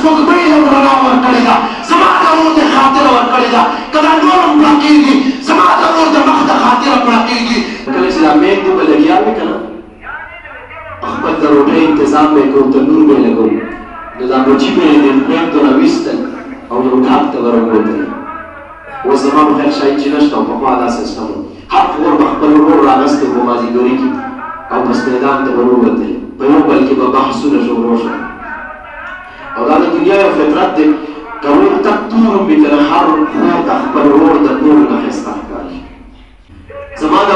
سپوږمۍ له رڼا ورکړې ده، زما د ورور د خاطره ورکړې ده. که دا نور هم مړه کېږي زما د ورور د مخ د خاطره مړه کېږي. کله چې دا میندې به لګیا وي که نه خپل د روټۍ انتظام به یې کوو، تندور به یې لګوو، نو دا بچي به یې د خویندو نه ویستل او یو ډاګ ته به راووتل. اوس زما په خیال شاید چې نشته، او پخوا دا سیسټم و. هر خور به خپل ورور رانستی په مازدیګري کې او بس میدان ته به ووتل، په یو بل کې به بحثونه شروع شول. او دا د دنیا یو فطرت دی، که ورور تک تور هم وي که نه، هر خور ته خپل ورور د کور نه ښایسته ښکاري. زما د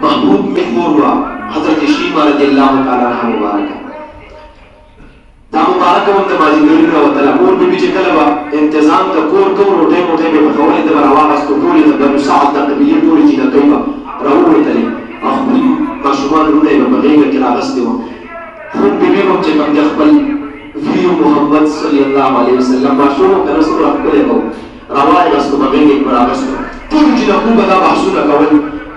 محبوب مې خور وه حضرت شیمه رضی الله تعالی عنها مبارکه. دا مبارکه هم د مازدیګري راوتله. مور بي چې کله به انتظام د کور کوو، روټۍ موټۍ به یې پخولې، ده به راواغستو، ټولې د بنو سعد د قبیلې ټولې جینکۍ به راووتلې او خپل ماشومان وروڼه یې به په غېږه کې راغستې وه. خون بېبي به چې کوم دی خپل ویو محمد صلی الله علیه وسلم ماشوم و که نه څومره ښکلی به و، راواغستو په غېږه کې به راغستو. ټولو جینکو به دا بحثونه کول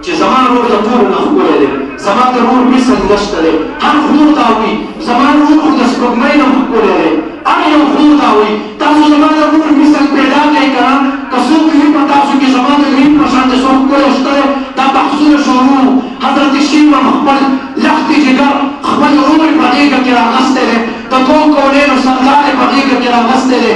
چې زما رور د ټولو نه ښکلی دی، زما د رور مثل نشته دی. هر خور دا وایي زما رور خو د سپوږمۍ نه هم ښکلی دی. هر یو خور دا وایي تاسو زما د رور مثل پیدا کړئ که نه، که څوک وي په تاسو کې زما د ګرین په شان د څوک ښکلی شته دی. دا بحثونه شروع. حضرت شیمه خپل لختې جګر خپل رور یې په غېږه کې راغستی دی، د دوو کونینو سردار یې په غېږه کې راغستی دی.